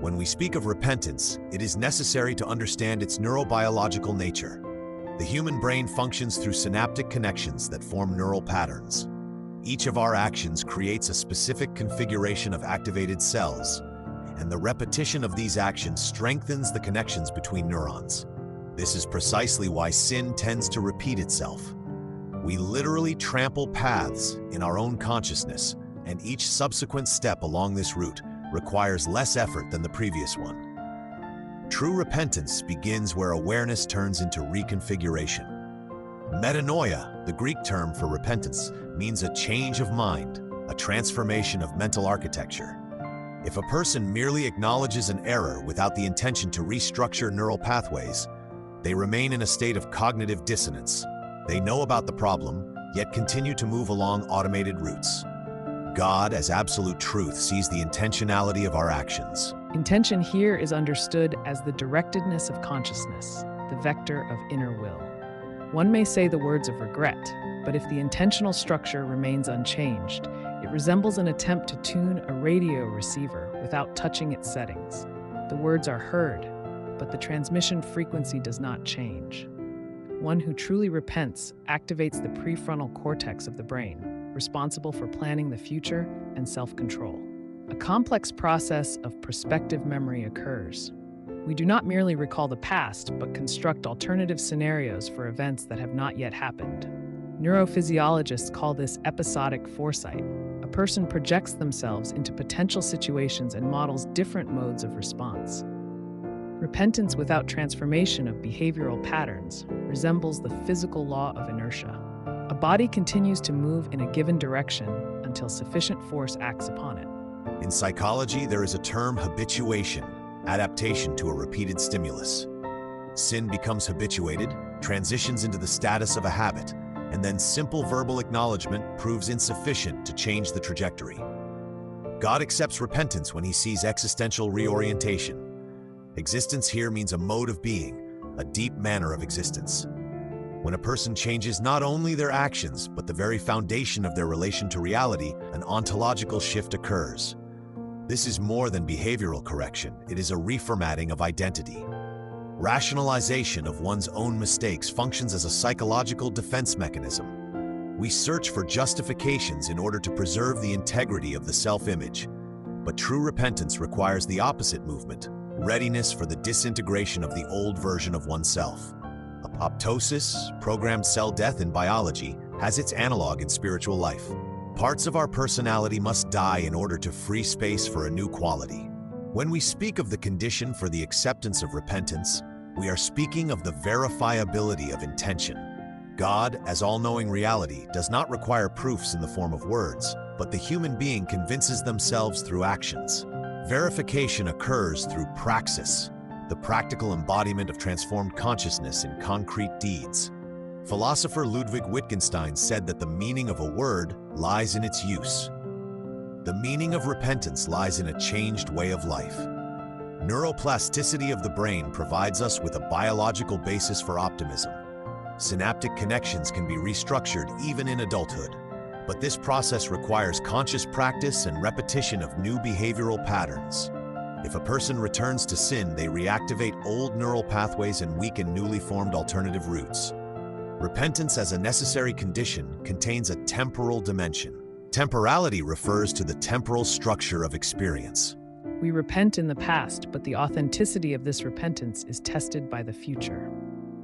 When we speak of repentance, it is necessary to understand its neurobiological nature. The human brain functions through synaptic connections that form neural patterns. Each of our actions creates a specific configuration of activated cells, and the repetition of these actions strengthens the connections between neurons. This is precisely why sin tends to repeat itself. We literally trample paths in our own consciousness, and each subsequent step along this route requires less effort than the previous one. True repentance begins where awareness turns into reconfiguration. Metanoia, the Greek term for repentance, means a change of mind, a transformation of mental architecture. If a person merely acknowledges an error without the intention to restructure neural pathways, they remain in a state of cognitive dissonance. They know about the problem, yet continue to move along automated routes. God, as absolute truth, sees the intentionality of our actions. Intention here is understood as the directedness of consciousness, the vector of inner will. One may say the words of regret, but if the intentional structure remains unchanged, it resembles an attempt to tune a radio receiver without touching its settings. The words are heard, but the transmission frequency does not change. One who truly repents activates the prefrontal cortex of the brain, responsible for planning the future and self-control. A complex process of prospective memory occurs. We do not merely recall the past, but construct alternative scenarios for events that have not yet happened. Neurophysiologists call this episodic foresight. A person projects themselves into potential situations and models different modes of response. Repentance without transformation of behavioral patterns resembles the physical law of inertia. A body continues to move in a given direction until sufficient force acts upon it. In psychology, there is a term habituation, adaptation to a repeated stimulus. Sin becomes habituated, transitions into the status of a habit, and then simple verbal acknowledgement proves insufficient to change the trajectory. God accepts repentance when he sees existential reorientation. Existence here means a mode of being, a deep manner of existence. When a person changes not only their actions, but the very foundation of their relation to reality, an ontological shift occurs. This is more than behavioral correction, it is a reformatting of identity. Rationalization of one's own mistakes functions as a psychological defense mechanism. We search for justifications in order to preserve the integrity of the self-image. But true repentance requires the opposite movement, readiness for the disintegration of the old version of oneself. Apoptosis, programmed cell death in biology, has its analog in spiritual life. Parts of our personality must die in order to free space for a new quality. When we speak of the condition for the acceptance of repentance, we are speaking of the verifiability of intention. God, as all-knowing reality, does not require proofs in the form of words, but the human being convinces themselves through actions. Verification occurs through praxis, the practical embodiment of transformed consciousness in concrete deeds. Philosopher Ludwig Wittgenstein said that the meaning of a word lies in its use. The meaning of repentance lies in a changed way of life. Neuroplasticity of the brain provides us with a biological basis for optimism. Synaptic connections can be restructured even in adulthood, but this process requires conscious practice and repetition of new behavioral patterns. If a person returns to sin, they reactivate old neural pathways and weaken newly formed alternative routes. Repentance as a necessary condition contains a temporal dimension. Temporality refers to the temporal structure of experience. We repent in the past, but the authenticity of this repentance is tested by the future.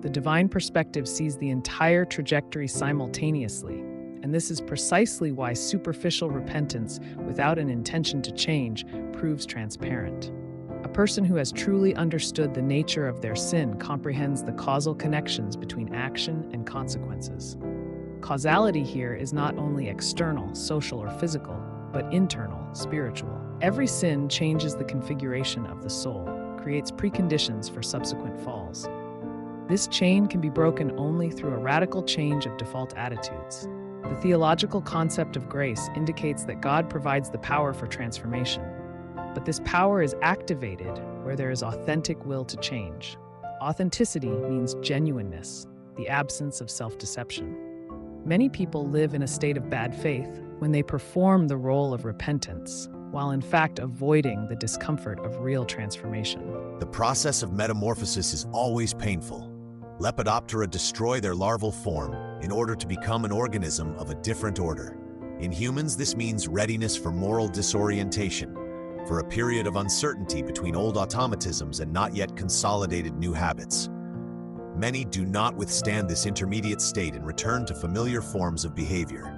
The divine perspective sees the entire trajectory simultaneously, and this is precisely why superficial repentance without an intention to change proves transparent. A person who has truly understood the nature of their sin comprehends the causal connections between action and consequences. Causality here is not only external, social, or physical, but internal, spiritual. Every sin changes the configuration of the soul, creates preconditions for subsequent falls. This chain can be broken only through a radical change of default attitudes. The theological concept of grace indicates that God provides the power for transformation. But this power is activated where there is authentic will to change. Authenticity means genuineness, the absence of self-deception. Many people live in a state of bad faith when they perform the role of repentance. while in fact avoiding the discomfort of real transformation. The process of metamorphosis is always painful. Lepidoptera destroy their larval form in order to become an organism of a different order. In humans, this means readiness for moral disorientation, for a period of uncertainty between old automatisms and not yet consolidated new habits. Many do not withstand this intermediate state and return to familiar forms of behavior.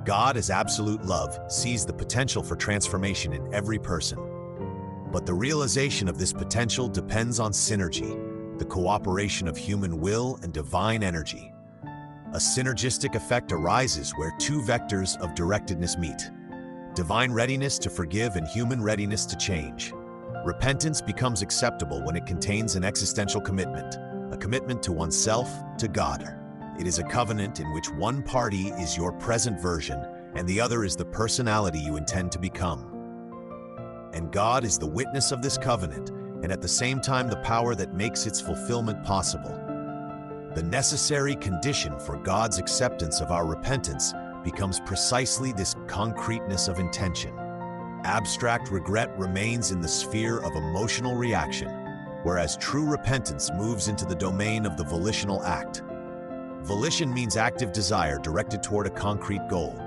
God, as absolute love, sees the potential for transformation in every person. But the realization of this potential depends on synergy, the cooperation of human will and divine energy. A synergistic effect arises where two vectors of directedness meet: divine readiness to forgive and human readiness to change. Repentance becomes acceptable when it contains an existential commitment, a commitment to oneself, to God. It is a covenant in which one party is your present version and the other is the personality you intend to become. And God is the witness of this covenant, and at the same time the power that makes its fulfillment possible. The necessary condition for God's acceptance of our repentance becomes precisely this concreteness of intention. Abstract regret remains in the sphere of emotional reaction, whereas true repentance moves into the domain of the volitional act. Volition means active desire directed toward a concrete goal.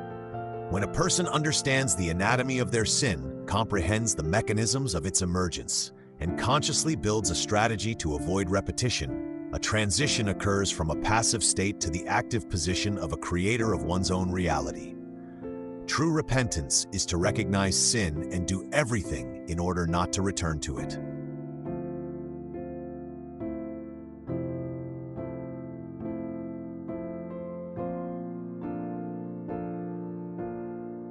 When a person understands the anatomy of their sin, comprehends the mechanisms of its emergence, and consciously builds a strategy to avoid repetition, a transition occurs from a passive state to the active position of a creator of one's own reality. True repentance is to recognize sin and do everything in order not to return to it.